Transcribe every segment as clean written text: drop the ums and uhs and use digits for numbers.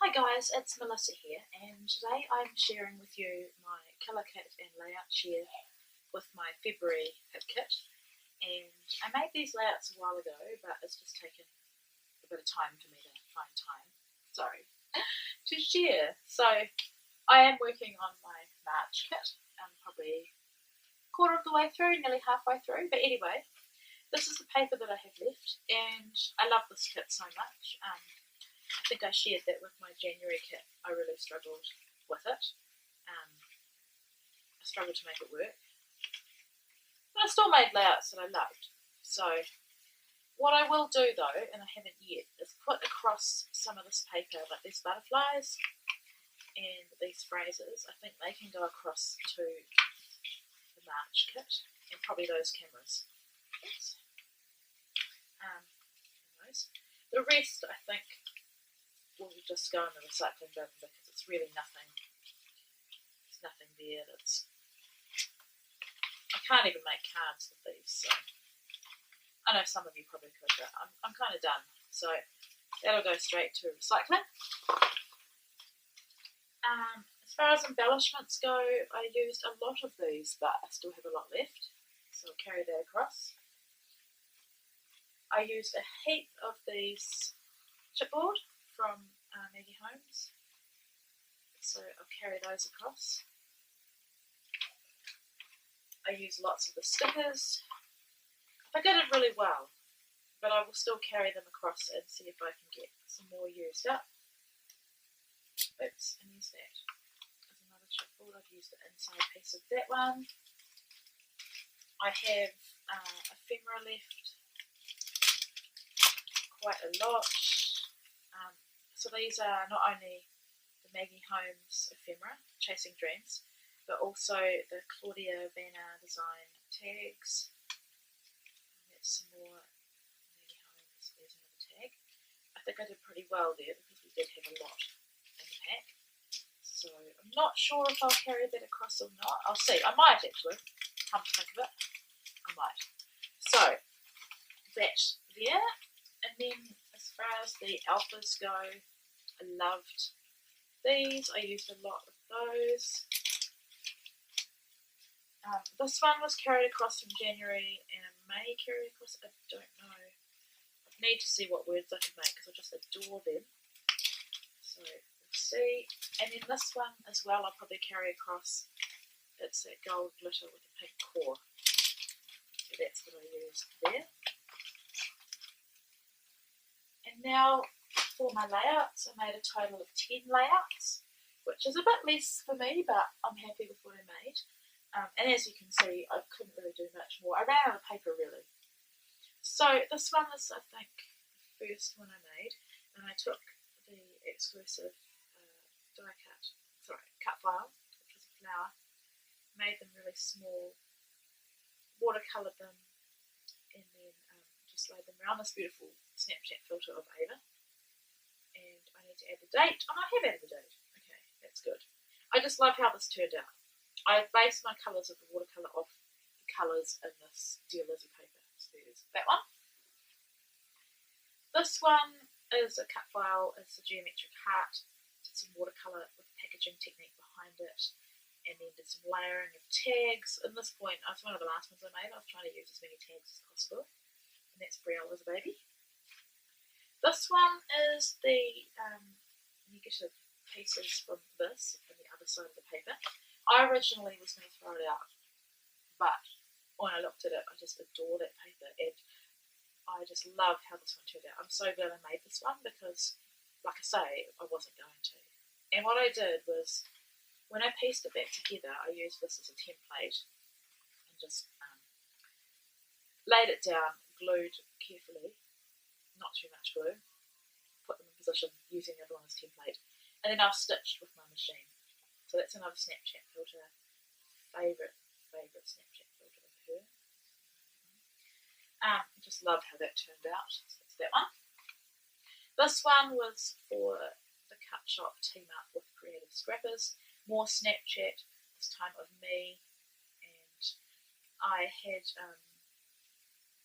Hi guys, it's Melissa here, and today I'm sharing with you my colour kit and layout share with my February hip kit. And I made these layouts a while ago, but it's just taken a bit of time for me to find time, to share. So I am working on my March kit. I'm probably a quarter of the way through, nearly halfway through, but anyway, this is the paper that I have left, and I love this kit so much. I think I shared that with my January kit. I really struggled with it. I struggled to make it work. But I still made layouts that I loved. So what I will do though, and I haven't yet, is put across some of this paper, like these butterflies and these phrases. I think they can go across to the March kit and probably those cameras. The rest, I think, will just go in the recycling bin because it's really nothing. There's nothing there that's. I can't even make cards with these, so I know some of you probably could, but I'm kind of done. So that'll go straight to recycling. As far as embellishments go, I used a lot of these, but I still have a lot left, so I'll carry that across. I used a heap of these chipboard from Maggie Holmes, so I'll carry those across. I used lots of the stickers. I think I did really well, but I will still carry them across and see if I can get some more used up. Oops, and use that. There's another chipboard. I've used the inside piece of that one. I have ephemera left. Quite a lot. So these are not only the Maggie Holmes ephemera, Chasing Dreams, but also the Claudia Vanna design tags. And that's some more Maggie Holmes. There's another tag. I think I did pretty well there because we did have a lot in the pack. So I'm not sure if I'll carry that across or not. I'll see. I might actually. Come to think of it, I might. So that there. And then as far as the alphas go, I loved these. I used a lot of those. This one was carried across from January and I may carry across, I don't know. I need to see what words I can make because I just adore them. So we'll see. And then this one as well I'll probably carry across. It's that gold glitter with a pink core. So that's what I used there. And now for my layouts, I made a total of 10 layouts, which is a bit less for me, but I'm happy with what I made. And as you can see, I couldn't really do much more. I ran out of paper, really. So this one is, I think, the first one I made, and I took the exclusive cut file, which was a flower, made them really small, watercoloured them, and then just laid them around this beautiful Snapchat filter of Ava. And I need to add the date. Oh, I have added the date. Okay, that's good. I just love how this turned out. I based my colours of the watercolour off the colours in this Dear Lizzie paper. So there's that one. This one is a cut file. It's a geometric heart. Did some watercolour with packaging technique behind it. And then did some layering of tags. At this point, it's one of the last ones I made. I was trying to use as many tags as possible. And that's Brielle as a baby. This one is the negative pieces from this, from the other side of the paper. I originally was going to throw it out, but when I looked at it, I just adore that paper, and I just love how this one turned out. I'm so glad I made this one because, like I say, I wasn't going to. And what I did was, when I pieced it back together, I used this as a template and just laid it down, glued carefully, not too much glue, put them in position using the other one as template, and then I've stitched with my machine. So that's another Snapchat filter, favourite Snapchat filter of her. Just love how that turned out. So that's that one. This one was for the Cut Shop team up with Creative Scrappers. More Snapchat, this time of me, and I had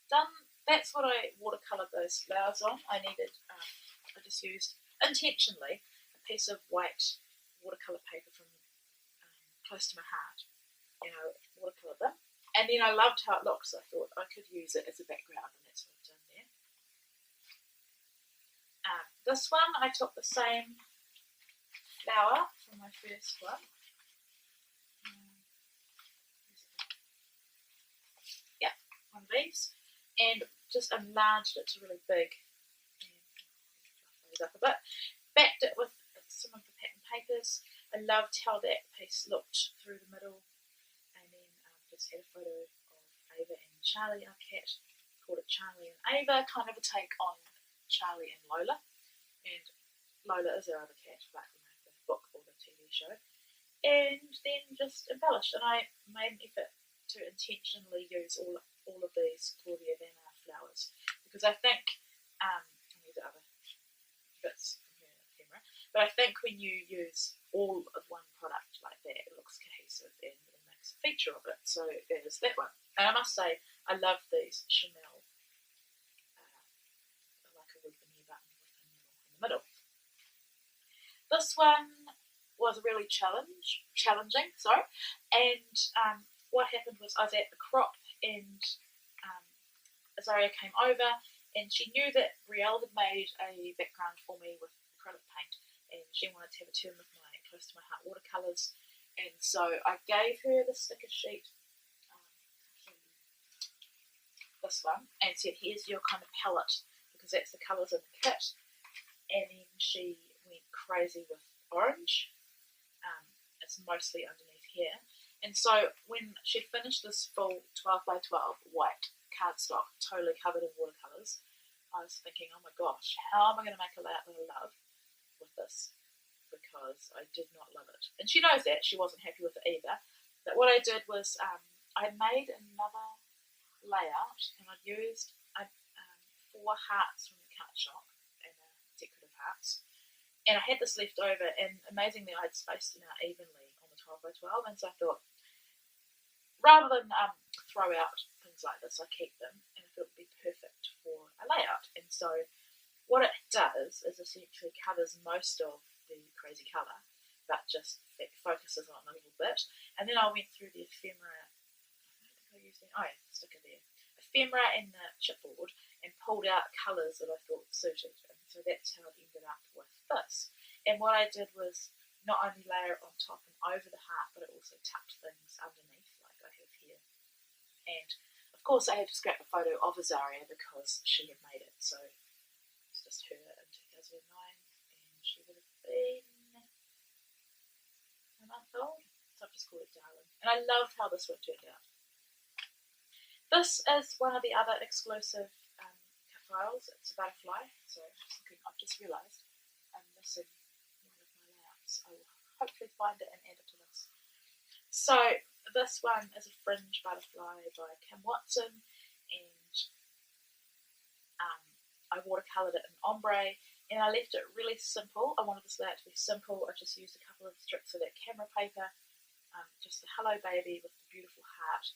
done. That's what I watercoloured those flowers on. I needed. I just used intentionally a piece of white watercolour paper from Close to My Heart, watercolour them. And then I loved how it looked, so I thought I could use it as a background, and that's what I've done there. This one, I took the same flower from my first one. Yeah, one of these. And just enlarged it to really big. And up a bit. Backed it with some of the pattern papers. I loved how that piece looked through the middle. And then just had a photo of Ava and Charlie, our cat. Called it Charlie and Ava, kind of a take on Charlie and Lola. And Lola is our other cat, like the book or the TV show. And then just embellished. And I made an effort to intentionally use all of these Claudia Vanna flowers, because I think these are other bits from here on the camera, but I think when you use all of one product like that, it looks cohesive and it makes a feature of it. So there's that one. And I must say, I love these Chanel, like a weaponry button with a nibble in the middle. This one was really challenging. And what happened was I was at the crop, and Azaria came over, and she knew that Brielle had made a background for me with acrylic paint, and she wanted to have a turn with my Close to My Heart watercolours. And so I gave her the sticker sheet, this one, and said, here's your kind of palette, because that's the colours in the kit. And then she went crazy with orange. It's mostly underneath here. And so when she finished this full 12 by 12 white cardstock, totally covered in watercolours, I was thinking, oh my gosh, how am I going to make a layout that I love with this? Because I did not love it. And she knows that. She wasn't happy with it either. But what I did was I made another layout, and I'd used 4 hearts from the cut shop, and decorative hearts. And I had this left over, and amazingly I had spaced them out evenly on the 12 by 12, and so I thought, rather than throw out things like this, I keep them, and I thought it would be perfect for a layout. And so what it does is essentially covers most of the crazy colour, but just focuses on it a little bit. And then I went through the ephemera, sticker there, ephemera and the chipboard, and pulled out colours that I thought suited. And so that's how I ended up with this. And what I did was not only layer it on top and over the heart, but I also tucked things underneath, like I have here. And of course I had to scrap a photo of Azaria because she had made it. So it's just her in 2009, and she would have been a month old. So I've just called it Darling. And I love how this one turned out. This is one of the other exclusive cut files. It's a butterfly. So I've just realised I'm missing one of my layouts. I will hopefully find it and add it to this. So this one is a fringe butterfly by Kim Watson, and I watercoloured it in ombre, and I left it really simple. I wanted this layout to be simple. I just used a couple of strips of that camera paper, just the hello baby with the beautiful heart,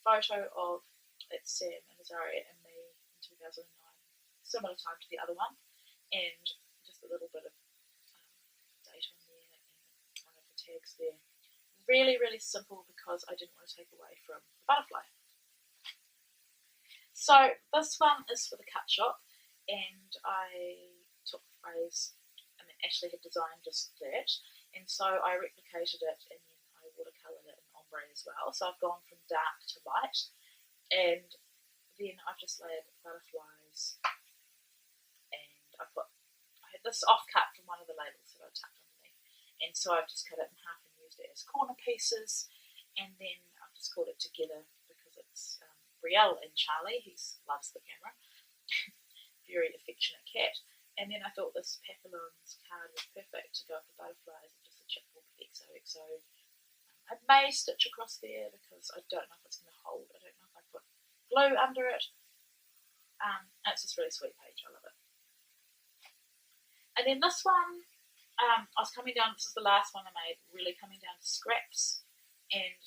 photo of it's Sam and Azaria and me in 2009, similar time to the other one, and just a little bit of date on there and one of the tags there. Really, really simple because I didn't want to take away from the butterfly. So this one is for the cut shop, and I took the phrase, and Ashley had designed just that, and so I replicated it, and then I watercoloured it in ombre as well. So I've gone from dark to light, and then I've just layered butterflies, and I had this off-cut from one of the labels that I tucked underneath, and so I've just cut it in half and used it as corner pieces, and then I've just called it Together because it's Brielle and Charlie. He loves the camera. Very affectionate cat. And then I thought this Papillons card was perfect to go with the butterflies and just a chipboard with XOXO. I may stitch across there because I don't know if it's going to hold. I don't know if I put glue under it. It's just a really sweet page. I love it. And then this one, I was coming down. This is the last one I made. Really coming down to scraps, and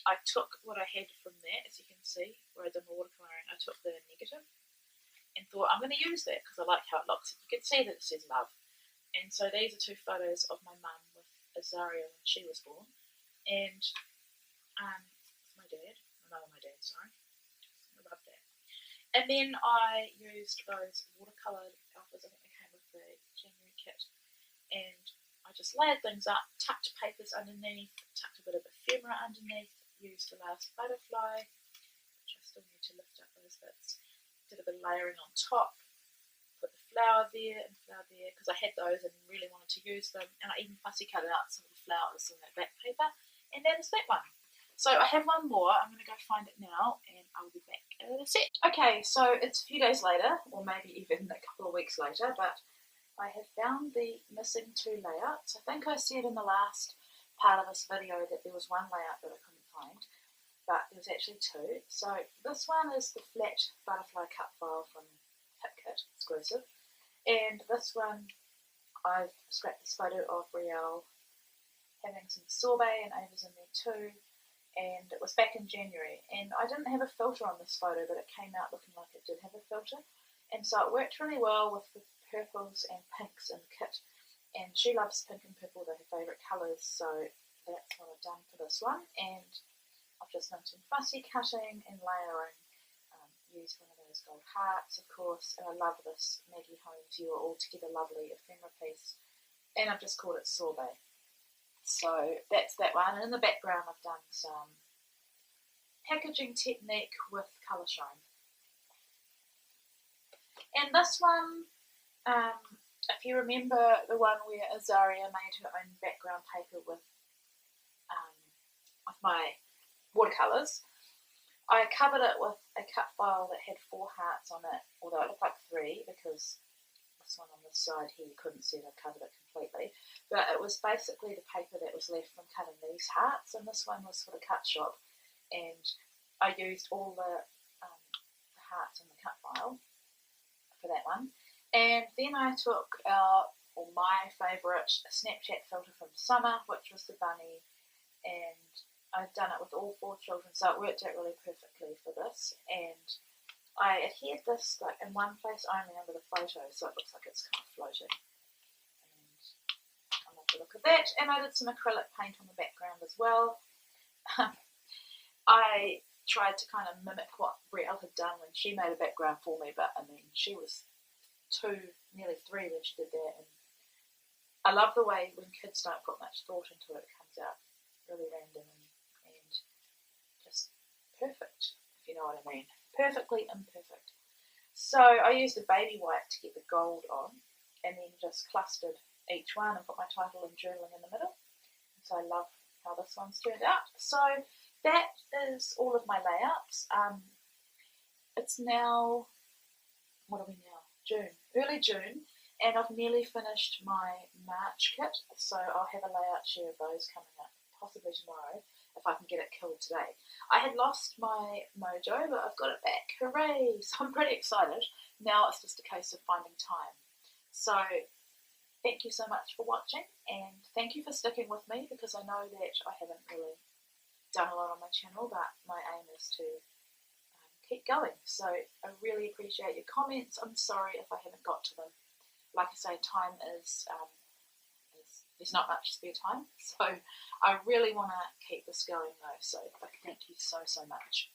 I took what I had from that, as you can see, where I did my watercolouring. I took the negative and thought I'm going to use that because I like how it looks. You can see that it says love. And so these are two photos of my mum with Azaria when she was born, and my dad, my dad, sorry, I love that. And then I used those watercoloured alphas, I think they came with the January kit, and I just layered things up, tucked papers underneath, tucked a bit of ephemera underneath, used the last butterfly, which I still need to lift up those bits, did a bit of layering on top, put the flower there and flower there, because I had those and really wanted to use them, and I even fussy cut out some of the flowers on that back paper, and that is that one. So I have one more, I'm going to go find it now, and I'll be back in a sec. Okay, so it's a few days later, or maybe even a couple of weeks later, but I have found the missing two layouts. I think I said in the last part of this video that there was one layout that I couldn't find, but there's actually two. So this one is the flat butterfly cut file from HipKit exclusive, and this one I've scrapped this photo of Riel having some sorbet and Ava's in there too, and it was back in January, and I didn't have a filter on this photo, but it came out looking like it did have a filter, and so it worked really well with the purples and pinks in the kit, and she loves pink and purple, they're her favourite colours, so that's what I've done for this one, and I've just done some fussy cutting and layering, used one of those gold hearts of course, and I love this Maggie Holmes You Are Altogether Lovely ephemera piece, and I've just called it Sorbet. So that's that one, and in the background I've done some packaging technique with colour shine. And this one, if you remember the one where Azaria made her own background paper with my watercolours, I covered it with a cut file that had 4 hearts on it, although it looked like 3 because this one on the side here you couldn't see, I covered it completely, but it was basically the paper that was left from cutting these hearts, and this one was for the cut shop, and I used all the hearts in the cut file for that one, and then I took my favourite Snapchat filter from summer, which was the bunny, and I've done it with all 4 children, so it worked out really perfectly for this, and I adhered this like in one place only under the photo, so it looks like it's kind of floating. And I love the look of that. And I did some acrylic paint on the background as well. I tried to kind of mimic what Brielle had done when she made a background for me, but I mean, she was 2, nearly 3 when she did that. And I love the way when kids don't put much thought into it, it comes out really random and just perfect, if you know what I mean. Perfectly imperfect. So I used a baby white to get the gold on, and then just clustered each one and put my title and journaling in the middle. So I love how this one's turned out. So that is all of my layouts. It's now, what are we now? June, early June, and I've nearly finished my March kit, so I'll have a layout share of those coming up, possibly tomorrow, if I can get it killed today. I had lost my mojo, but I've got it back. Hooray! So I'm pretty excited. Now it's just a case of finding time. So thank you so much for watching, and thank you for sticking with me, because I know that I haven't really done a lot on my channel, but my aim is to keep going. So I really appreciate your comments. I'm sorry if I haven't got to them. Like I say, time is there's not much spare time, so I really want to keep this going though, so thank you so much.